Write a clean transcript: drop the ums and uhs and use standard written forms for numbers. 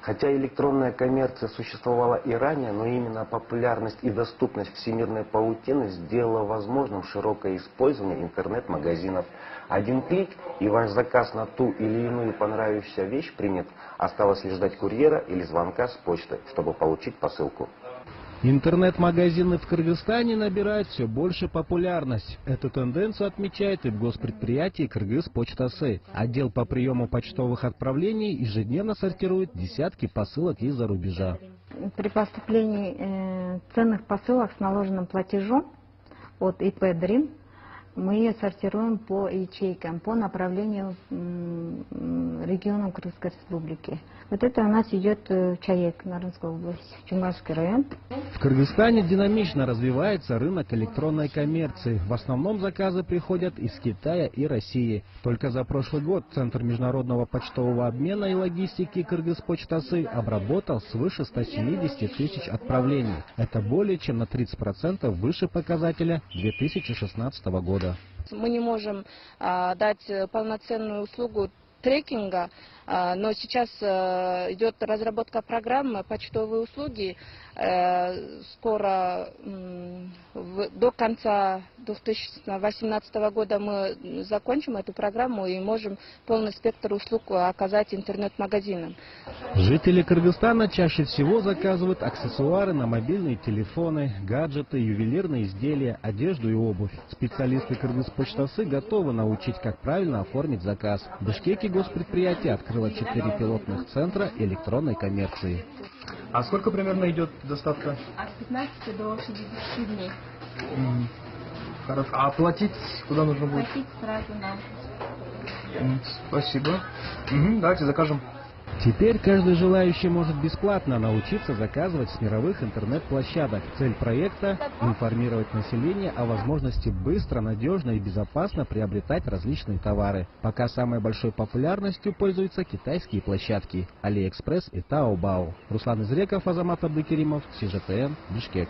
Хотя электронная коммерция существовала и ранее, но именно популярность и доступность всемирной паутины сделала возможным широкое использование интернет-магазинов. Один клик, и ваш заказ на ту или иную понравившуюся вещь принят. Осталось лишь ждать курьера или звонка с почты, чтобы получить посылку. Интернет-магазины в Кыргызстане набирают все больше популярность. Эту тенденцию отмечает и госпредприятие «Кыргызпочта-С». Отдел по приему почтовых отправлений ежедневно сортирует десятки посылок из-за рубежа. При поступлении ценных посылок с наложенным платежом от ИП «Дрим» мы ее сортируем по ячейкам, по направлению регионам Кыргызской Республики. Вот это у нас идет Чаек, Нарынская область, Чунгашский район. В Кыргызстане динамично развивается рынок электронной коммерции. В основном заказы приходят из Китая и России. Только за прошлый год Центр международного почтового обмена и логистики «Кыргызпочта-С» обработал свыше 170 тысяч отправлений. Это более чем на 30% выше показателя 2016 года. Мы не можем дать полноценную услугу трекинга, но сейчас идет разработка программы почтовые услуги. Скоро, до конца 2018 года мы закончим эту программу и можем полный спектр услуг оказать интернет-магазинам. Жители Кыргызстана чаще всего заказывают аксессуары на мобильные телефоны, гаджеты, ювелирные изделия, одежду и обувь. Специалисты Кыргызпочта-С готовы научить, как правильно оформить заказ. В Бишкеке госпредприятие открыло 4 пилотных центра электронной коммерции. А сколько примерно идет доставка? От 15 до 60 дней. Хорошо. А оплатить куда нужно будет? Платить сразу нам. Спасибо. Давайте закажем. Теперь каждый желающий может бесплатно научиться заказывать с мировых интернет-площадок. Цель проекта – информировать население о возможности быстро, надежно и безопасно приобретать различные товары. Пока самой большой популярностью пользуются китайские площадки AliExpress и Taobao. Руслан Изреков, Азамат Абдыкеримов, СижТН, Бишкек.